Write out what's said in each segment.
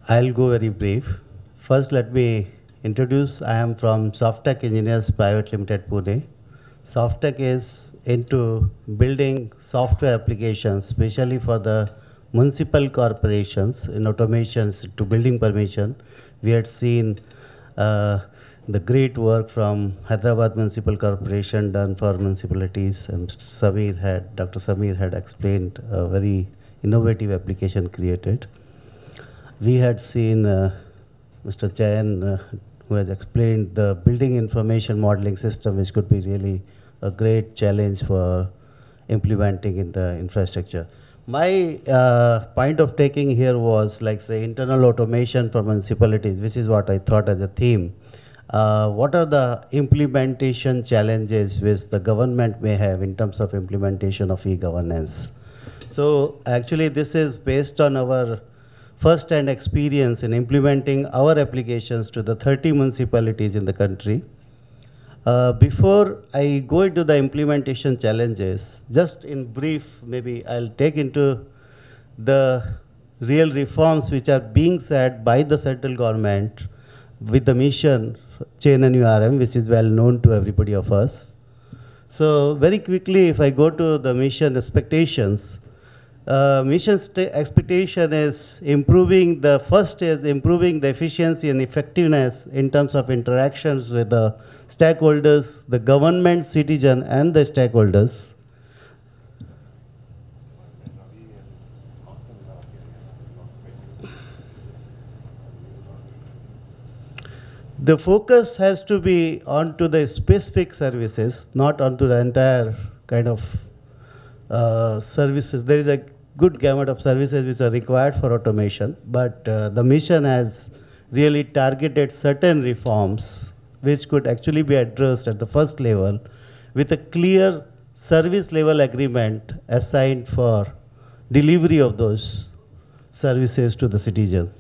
I'll go very brief. First, let me introduce. I am from Softtech Engineers Private Limited, Pune. Softtech is into building software applications, especially for the municipal corporations in automations to building permission. We had seen uh, the great work from Hyderabad Municipal Corporation done for municipalities, and Dr. Samir had explained a very innovative application created. We had seen Mr. Jain, who has explained the building information modeling system, which could be really a great challenge for implementing in the infrastructure. My point of taking here was like say internal automation for municipalities, which is what I thought as a theme. What are the implementation challenges which the government may have in terms of implementation of e-governance? So actually this is based on our first-hand experience in implementing our applications to the 30 municipalities in the country. Before I go into the implementation challenges, just in brief, maybe I'll take into the real reforms which are being said by the central government with the mission Chain and URM, which is well known to everybody of us. So very quickly, if I go to the mission expectations, expectation is improving the first is improving the efficiency and effectiveness in terms of interactions with the stakeholders, the government, citizen, and the stakeholders. The focus has to be onto the specific services, not onto the entire kind of services. There is a good gamut of services which are required for automation, but the mission has really targeted certain reforms which could actually be addressed at the first level with a clear service level agreement assigned for delivery of those services to the citizen.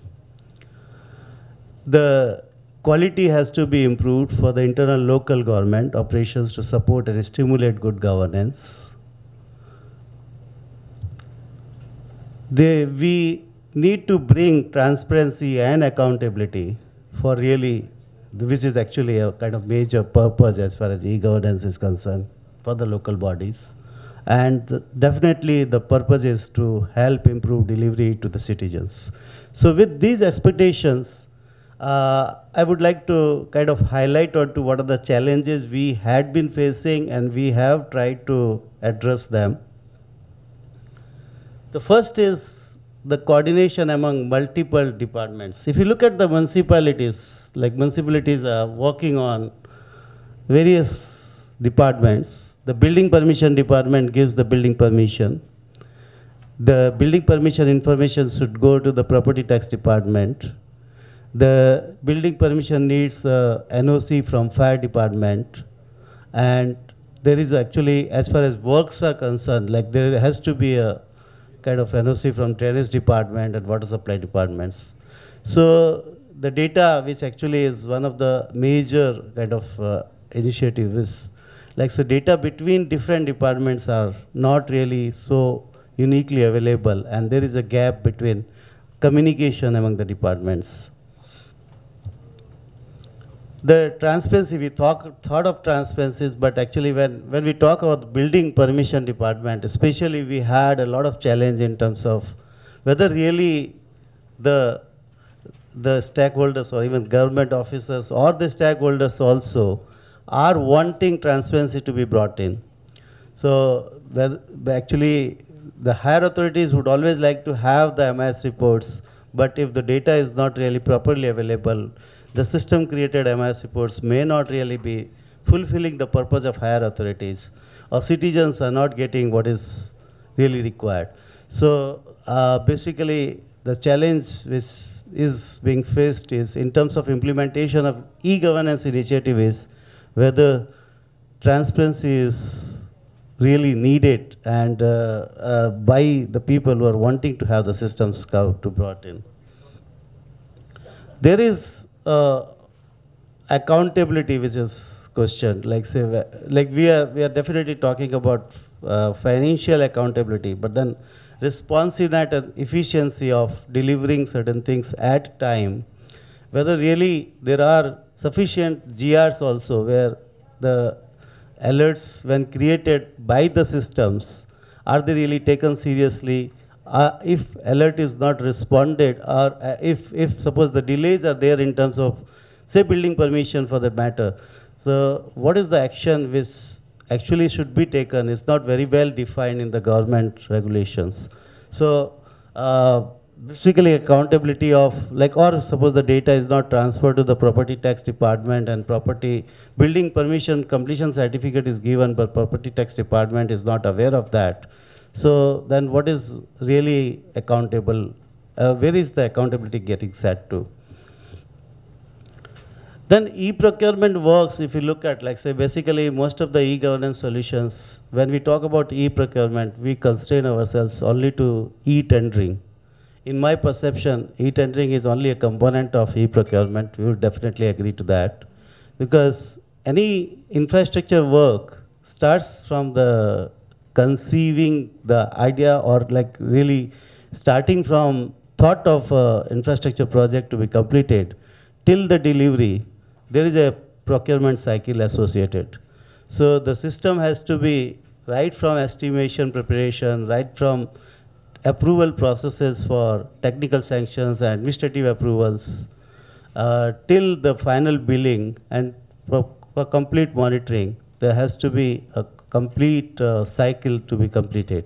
The quality has to be improved for the internal local government operations to support and stimulate good governance. We need to bring transparency and accountability for really, which is actually a kind of major purpose as far as e-governance is concerned for the local bodies. And definitely the purpose is to help improve delivery to the citizens. So with these expectations, I would like to kind of highlight onto what are the challenges we had been facing and we have tried to address them. The first is the coordination among multiple departments. If you look at the municipalities, like municipalities are working on various departments. The building permission department gives the building permission. The building permission information should go to the property tax department. The building permission needs NOC from fire department. And there is actually, as far as works are concerned, like there has to be a kind of NOC from drainage department and water supply departments. So the data, which actually is one of the major kind of initiatives, is like so data between different departments are not really so uniquely available, and there is a gap between communication among the departments. The transparency, we thought of transparencies, but actually when we talk about the building permission department, especially we had a lot of challenge in terms of whether really the stakeholders or even government officers or the stakeholders also are wanting transparency to be brought in. So actually the higher authorities would always like to have the MIS reports, but if the data is not really properly available, the system created MIS reports may not really be fulfilling the purpose of higher authorities, or citizens are not getting what is really required. So basically the challenge which is being faced is in terms of implementation of e-governance initiative is whether transparency is really needed and by the people who are wanting to have the systems to brought in. There is accountability which is questioned, like say, like we are definitely talking about financial accountability, but then responsiveness and efficiency of delivering certain things at time, whether really there are sufficient GRs also where the alerts when created by the systems, are they really taken seriously? If alert is not responded, or if suppose the delays are there in terms of say building permission for that matter, so what is the action which actually should be taken is not very well defined in the government regulations. So basically accountability of like, or suppose the data is not transferred to the property tax department and property building permission completion certificate is given but property tax department is not aware of that. So then what is really accountable? Where is the accountability getting set to? Then e-procurement works, if you look at, like say, basically most of the e-governance solutions, when we talk about e-procurement, we constrain ourselves only to e-tendering. In my perception, e-tendering is only a component of e-procurement. We would definitely agree to that. Because any infrastructure work starts from the conceiving the idea or like really starting from thought of infrastructure project to be completed till the delivery, there is a procurement cycle associated. So the system has to be right from estimation preparation, right from approval processes for technical sanctions and administrative approvals, till the final billing and for complete monitoring, there has to be a complete cycle to be completed.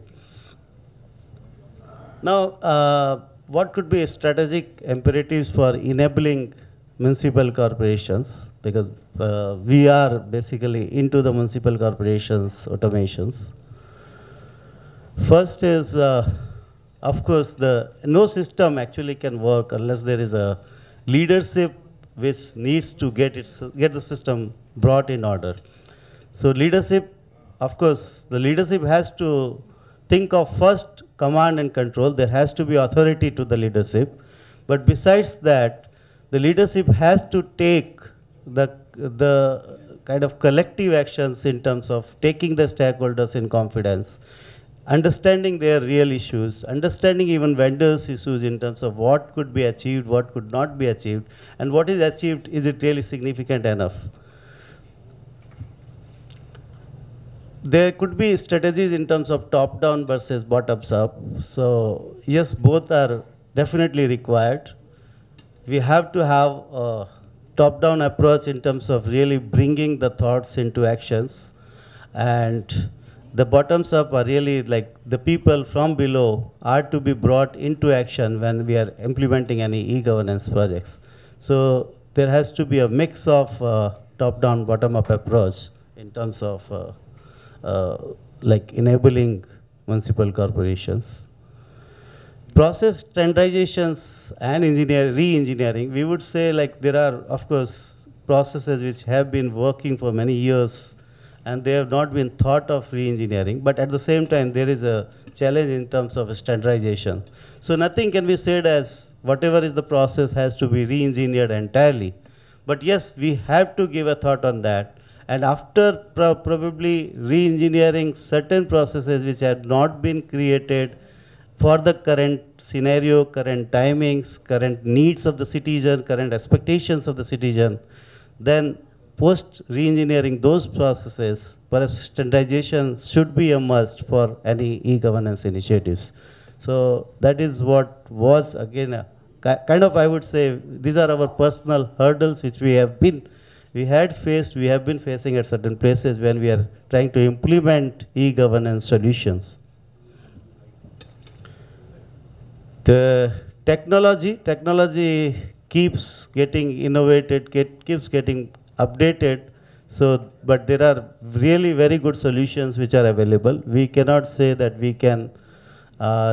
Now, what could be strategic imperatives for enabling municipal corporations? Because we are basically into the municipal corporations automations. First is, of course, no system actually can work unless there is a leadership which needs to get the system brought in order. So leadership, of course, the leadership has to think of first command and control. There has to be authority to the leadership. But besides that, the leadership has to take the kind of collective actions in terms of taking the stakeholders in confidence, understanding their real issues, understanding even vendors' issues in terms of what could be achieved, what could not be achieved, and what is achieved, is it really significant enough? There could be strategies in terms of top-down versus bottoms-up. So yes, both are definitely required. We have to have a top-down approach in terms of really bringing the thoughts into actions, and the bottoms up are really like the people from below are to be brought into action when we are implementing any e-governance projects. So there has to be a mix of top-down, bottom-up approach in terms of like enabling municipal corporations. Process standardizations and re-engineering, we would say like there are, of course, processes which have been working for many years and they have not been thought of re-engineering, but at the same time there is a challenge in terms of standardization. So nothing can be said as whatever is the process has to be re-engineered entirely. But yes, we have to give a thought on that. And after probably re-engineering certain processes which had not been created for the current scenario, current timings, current needs of the citizen, current expectations of the citizen, then post re-engineering those processes, perhaps standardization should be a must for any e-governance initiatives. So that is what was again a kind of, I would say, these are our personal hurdles which we have been facing at certain places when we are trying to implement e-governance solutions. The technology keeps getting innovated, keeps getting updated. So, but there are really very good solutions which are available. We cannot say that we can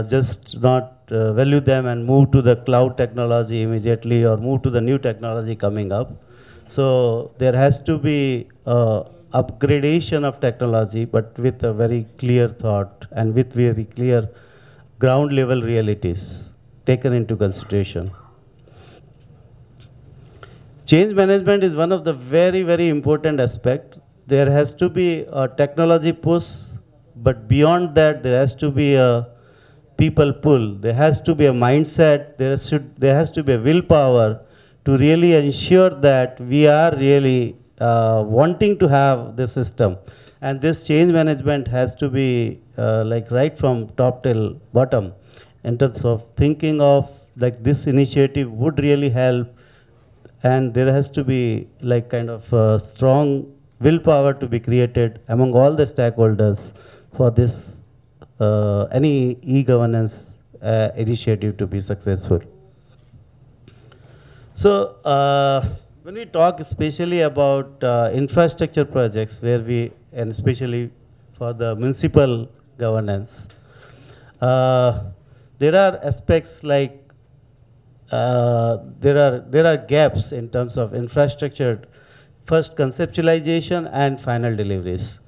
just not value them and move to the cloud technology immediately or move to the new technology coming up. So there has to be upgradation of technology, but with a very clear thought and with very clear ground level realities taken into consideration. Change management is one of the very, very important aspects. There has to be a technology push, but beyond that, there has to be a people pull. There has to be a mindset, there has to be a willpower to really ensure that we are really wanting to have this system. And this change management has to be like right from top till bottom in terms of thinking of like this initiative would really help, and there has to be like kind of strong willpower to be created among all the stakeholders for this any e-governance initiative to be successful. So when we talk especially about infrastructure projects where we, and especially for the municipal governance, there are aspects like there are gaps in terms of infrastructure, first conceptualization and final deliveries.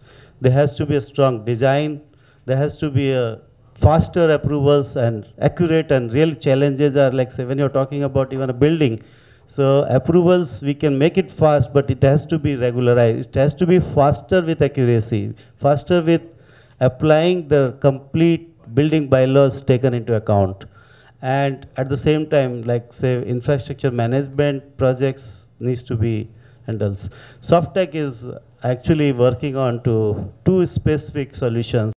There has to be a strong design, there has to be a faster approvals and accurate, and real challenges are like, say, when you're talking about even a building, so approvals we can make it fast, but it has to be regularized, it has to be faster with accuracy, faster with applying the complete building bylaws taken into account. And at the same time, like say infrastructure management projects needs to be handled. Softtech is actually working on to two specific solutions.